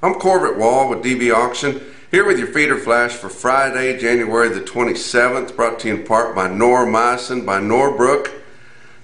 I'm Corbett Wall with DB Auction, here with your feeder flash for Friday, January the 27th, brought to you in part by Noromycin by Norbrook.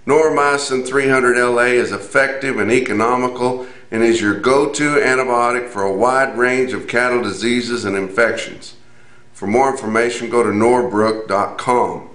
Noromycin 300 LA is effective and economical and is your go-to antibiotic for a wide range of cattle diseases and infections. For more information, go to norbrook.com.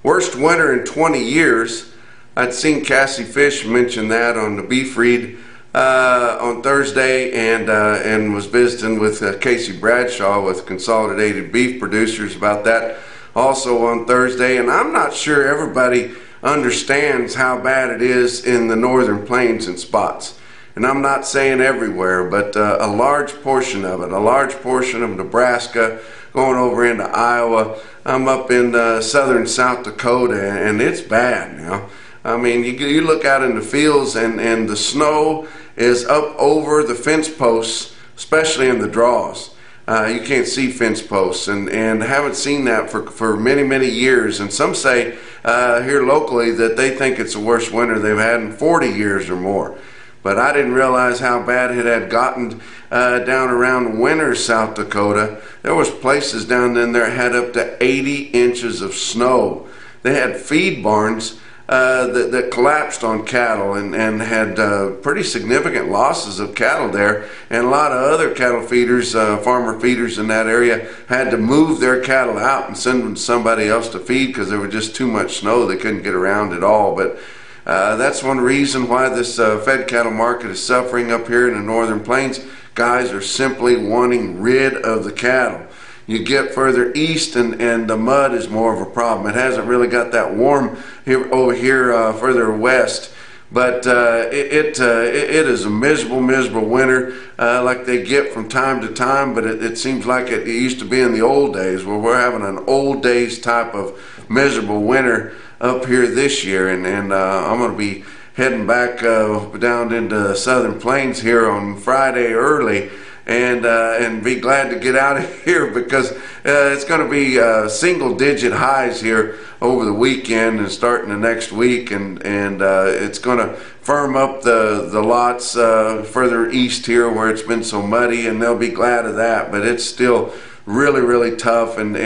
Worst winter in 20 years. I'd seen Cassie Fish mention that on the Beef Read on Thursday, and was visiting with Casey Bradshaw with Consolidated Beef Producers about that also on Thursday. And I'm not sure everybody understands how bad it is in the northern plains in spots. And I'm not saying everywhere, but a large portion of it, a large portion of Nebraska, going over into Iowa. I'm up in southern South Dakota, and it's bad now. I mean, you look out in the fields, and the snow is up over the fence posts, especially in the draws. You can't see fence posts, and haven't seen that for many years. And some say here locally that they think it's the worst winter they've had in 40 years or more. But I didn't realize how bad it had gotten down around Winter, South Dakota. There was places down in there had up to 80 inches of snow. They had feed barns that collapsed on cattle and had pretty significant losses of cattle there, and a lot of other cattle feeders, farmer feeders in that area, had to move their cattle out and send them to somebody else to feed because there was just too much snow. They couldn't get around at all. But that's one reason why this fed cattle market is suffering up here in the northern plains. Guys are simply wanting rid of the cattle. You get further east, and the mud is more of a problem. It hasn't really got that warm here over here further west, but it is a miserable winter like they get from time to time. But it seems like it used to be in the old days, where we're having an old days type of miserable winter up here this year. And I'm going to be heading back down into Southern Plains here on Friday early, and be glad to get out of here because it's going to be single-digit highs here over the weekend and starting the next week, and it's going to firm up the lots further east here where it's been so muddy, and they'll be glad of that. But it's still really tough, and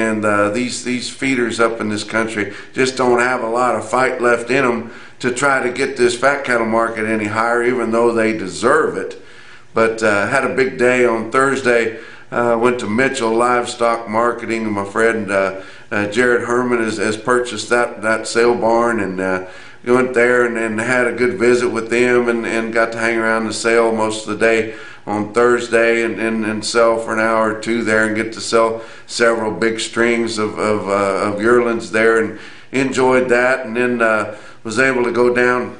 these feeders up in this country just don't have a lot of fight left in them to try to get this fat cattle market any higher, even though they deserve it. But had a big day on Thursday. Went to Mitchell Livestock Marketing, and my friend Jared Herman has purchased that sale barn, and went there and had a good visit with them, and got to hang around the sale most of the day on Thursday, and sell for an hour or two there, and get to sell several big strings of yearlings there, and enjoyed that. And then was able to go down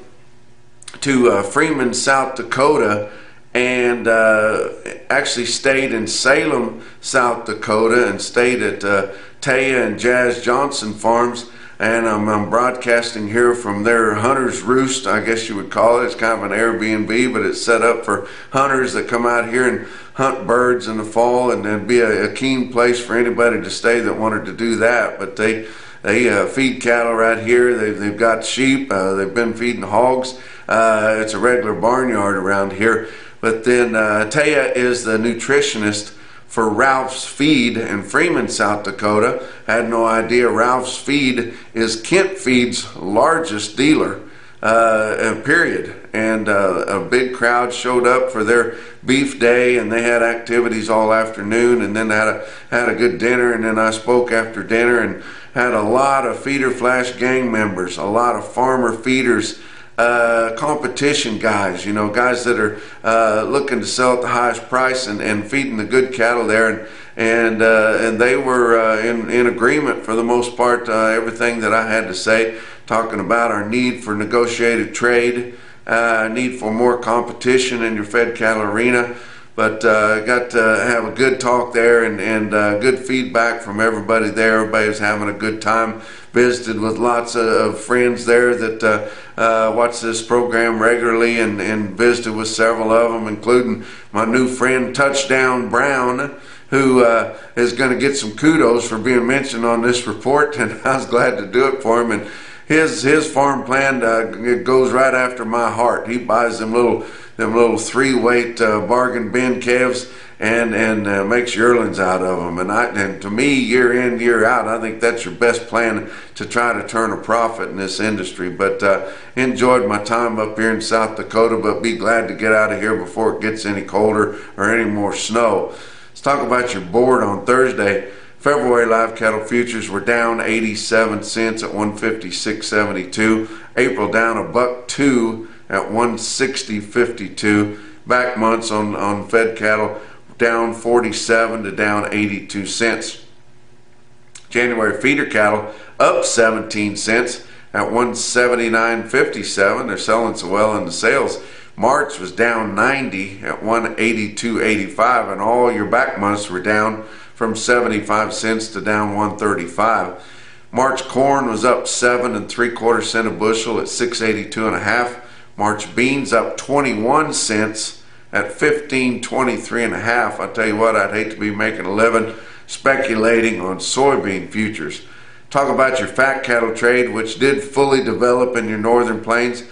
to Freeman, South Dakota, and actually stayed in Salem, South Dakota, and stayed at Taya and Jazz Johnson Farms. And I'm broadcasting here from their Hunter's Roost, I guess you would call it. It's kind of an Airbnb, but it's set up for hunters that come out here and hunt birds in the fall, and it'd be a keen place for anybody to stay that wanted to do that. But they feed cattle right here. They've got sheep. They've been feeding hogs. It's a regular barnyard around here. But then Taya is the nutritionist for Ralph's Feed in Freeman, South Dakota. Had no idea Ralph's Feed is Kent Feed's largest dealer, period. And a big crowd showed up for their beef day, and they had activities all afternoon, and then had a good dinner. And then I spoke after dinner and had a lot of Feeder Flash gang members, a lot of farmer feeders, competition guys, guys that are looking to sell at the highest price and feeding the good cattle there, and they were in agreement for the most part. Everything that I had to say, talking about our need for negotiated trade, need for more competition in your fed cattle arena. But got to have a good talk there, and good feedback from everybody there. Everybody was having a good time. Visited with lots of friends there that watch this program regularly, and visited with several of them, including my new friend Touchdown Brown, who is going to get some kudos for being mentioned on this report, and I was glad to do it for him. And his farm plan it goes right after my heart. He buys them little 3-weight bargain bin calves and makes yearlings out of them. And to me, year in, year out, I think that's your best plan to try to turn a profit in this industry. But enjoyed my time up here in South Dakota, but be glad to get out of here before it gets any colder or any more snow. Let's talk about your board on Thursday. February live cattle futures were down 87 cents at 156.72. April down $1.02 at 160.52. Back months on fed cattle down 47 to down 82 cents. January feeder cattle up 17 cents at 179.57. They're selling so well in the sales. March was down 90 at 182.85, and all your back months were down from 75 cents to down 135. March corn was up 7 3/4 cents a bushel at 682.5. March beans up 21 cents at 15.23.5. I tell you what, I'd hate to be making a living speculating on soybean futures. Talk about your fat cattle trade, which did fully develop in your northern plains.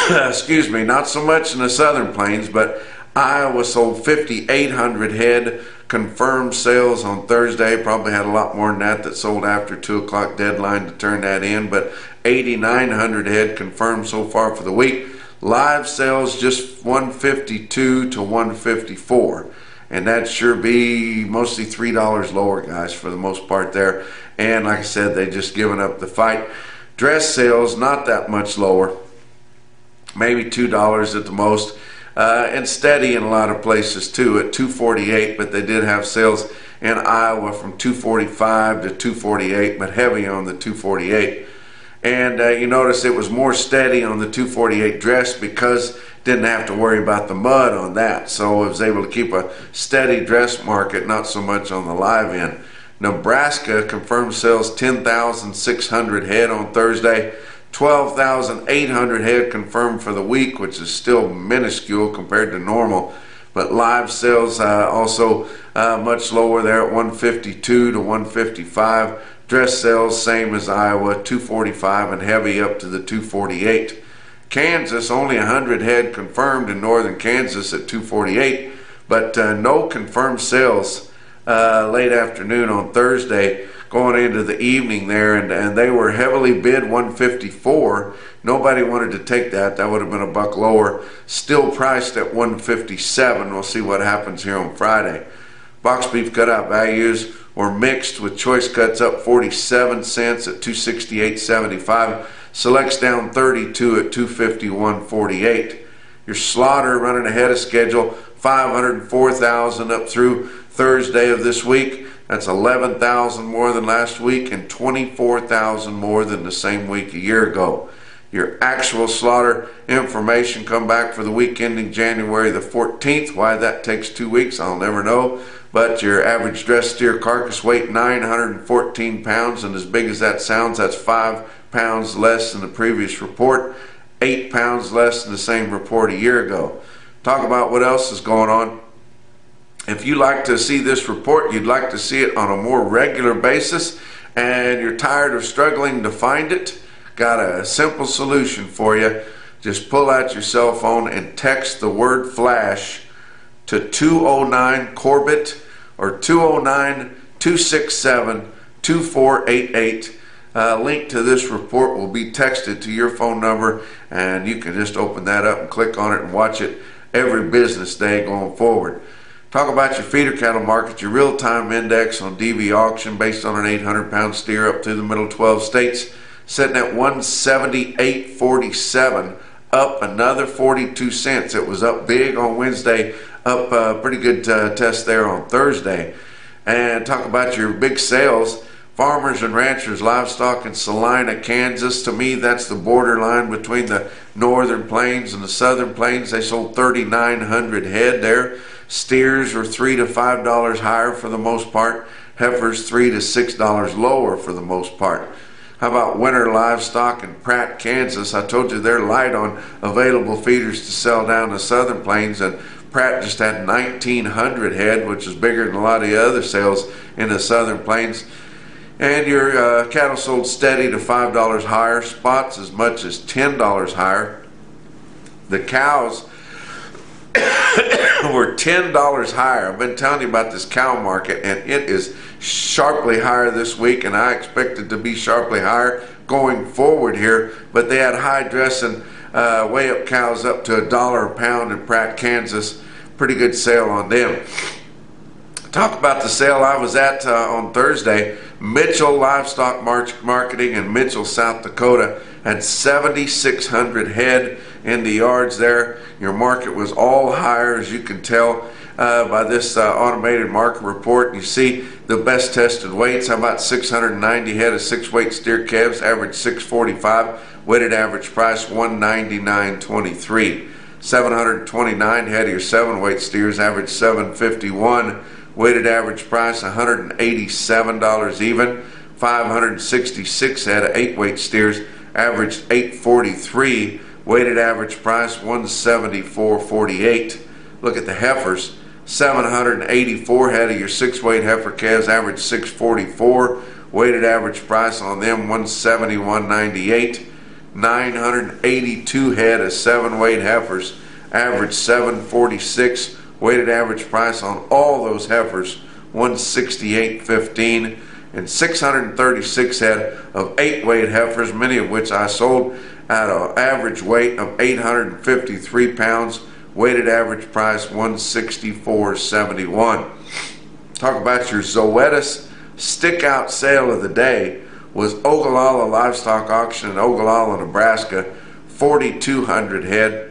Excuse me, not so much in the southern plains, but Iowa sold 5,800 head confirmed sales on Thursday. Probably had a lot more than that sold after 2 o'clock deadline to turn that in, but 8,900 head confirmed so far for the week. Live sales just 152 to 154, and that sure be mostly $3 lower, guys, for the most part there. And like I said, they just given up the fight. Dress sales not that much lower, maybe $2 at the most, and steady in a lot of places too at 248, but they did have sales in Iowa from 245 to 248, but heavy on the 248. And you notice it was more steady on the 248 dress because didn't have to worry about the mud on that. So it was able to keep a steady dress market, not so much on the live end. Nebraska confirmed sales 10,600 head on Thursday, 12,800 head confirmed for the week, which is still minuscule compared to normal. But live sales also much lower there at 152 to 155. Dress sales same as Iowa, 245, and heavy up to the 248. Kansas only 100 head confirmed in northern Kansas at 248, but no confirmed sales late afternoon on Thursday going into the evening there, and they were heavily bid 154. Nobody wanted to take that. That would have been $1 lower. Still priced at 157. We'll see what happens here on Friday. Box beef cutout values were mixed, with choice cuts up 47 cents at 268.75. Selects down 32 at 251.48. Your slaughter running ahead of schedule, 504,000 up through Thursday of this week. That's 11,000 more than last week and 24,000 more than the same week a year ago. Your actual slaughter information come back for the week ending January the 14th. Why that takes 2 weeks, I'll never know. But your average dressed steer carcass weight, 914 pounds, and as big as that sounds, that's 5 pounds less than the previous report, 8 pounds less than the same report a year ago. Talk about what else is going on. If you like to see this report, you'd like to see it on a more regular basis, and you're tired of struggling to find it, got a simple solution for you. Just pull out your cell phone and text the word FLASH to 209 Corbett or 209-267-2488. Link to this report will be texted to your phone number, and you can just open that up and click on it and watch it every business day going forward. Talk about your feeder cattle market, your real-time index on DV auction based on an 800-pound steer up through the middle 12 states, sitting at 178.47, up another 42 cents. It was up big on Wednesday, up a pretty good test there on Thursday. And talk about your big sales. Farmers and ranchers livestock in Salina, Kansas. To me, that's the borderline between the northern plains and the southern plains. They sold 3,900 head there. Steers were $3 to $5 higher for the most part. Heifers $3 to $6 lower for the most part. How about winter livestock in Pratt, Kansas? I told you they're light on available feeders to sell down the southern plains, and Pratt just had 1,900 head, which is bigger than a lot of the other sales in the southern plains. And your cattle sold steady to $5 higher, spots as much as $10 higher. The cows were $10 higher. I've been telling you about this cow market, and it is sharply higher this week, and I expect it to be sharply higher going forward here. But they had high dressing weigh up cows up to $1 a pound in Pratt, Kansas. Pretty good sale on them. Talk about the sale I was at on Thursday. Mitchell Livestock Marketing in Mitchell, South Dakota had 7,600 head in the yards there. Your market was all higher, as you can tell by this automated market report. And you see the best tested weights. How about 690 head of 6-weight steer calves, average 645, weighted average price 199.23. 729 head of your 7-weight steers, average 751. Weighted average price $187 even. 566 head of 8-weight steers, averaged $843. Weighted average price $174.48. Look at the heifers. 784 head of your 6-weight heifer calves, average $644. Weighted average price on them $171.98. 982 head of 7-weight heifers, average $746. Weighted average price on all those heifers $168.15. And 636 head of 8-weight heifers, many of which I sold at an average weight of 853 pounds. Weighted average price $164.71. Talk about your Zoetis stick out sale of the day was Ogallala Livestock Auction in Ogallala, Nebraska, 4,200 head.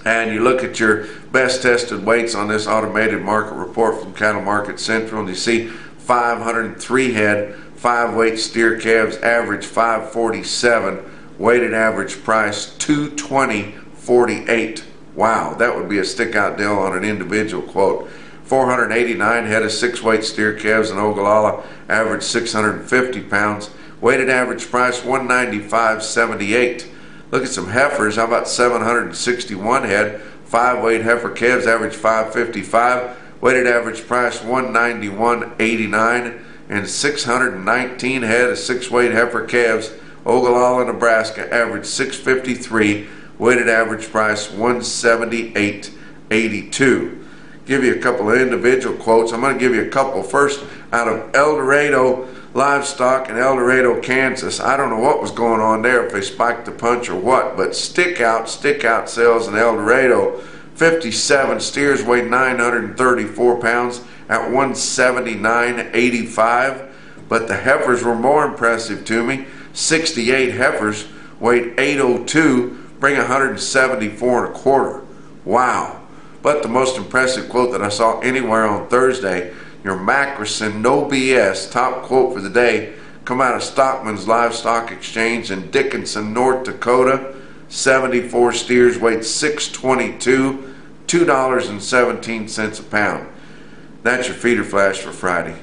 And you look at your best tested weights on this automated market report from Cattle Market Central, and you see 503 head, 5-weight steer calves, average 547, weighted average price $220.48. Wow, that would be a stick out deal on an individual quote. 489 head of 6-weight steer calves in Ogallala, average 650 pounds, weighted average price $195.78. Look at some heifers. How about 761 head, 5-weight heifer calves, average 555, weighted average price $191.89. And 619 head of 6-weight heifer calves, Ogallala, Nebraska, average 653, weighted average price $178.82. Give you a couple of individual quotes. I'm going to give you a couple first out of El Dorado Livestock in El Dorado, Kansas. I don't know what was going on there, if they spiked the punch or what, but stick out sales in El Dorado. 57 steers weighed 934 pounds at $179.85. But the heifers were more impressive to me. 68 heifers weighed 802, bring 174.25. Wow. But the most impressive quote that I saw anywhere on Thursday, your Mackerson No BS top quote for the day, come out of Stockman's Livestock Exchange in Dickinson, North Dakota. 74 steers weighed 622, $2.17 a pound. That's your feeder flash for Friday.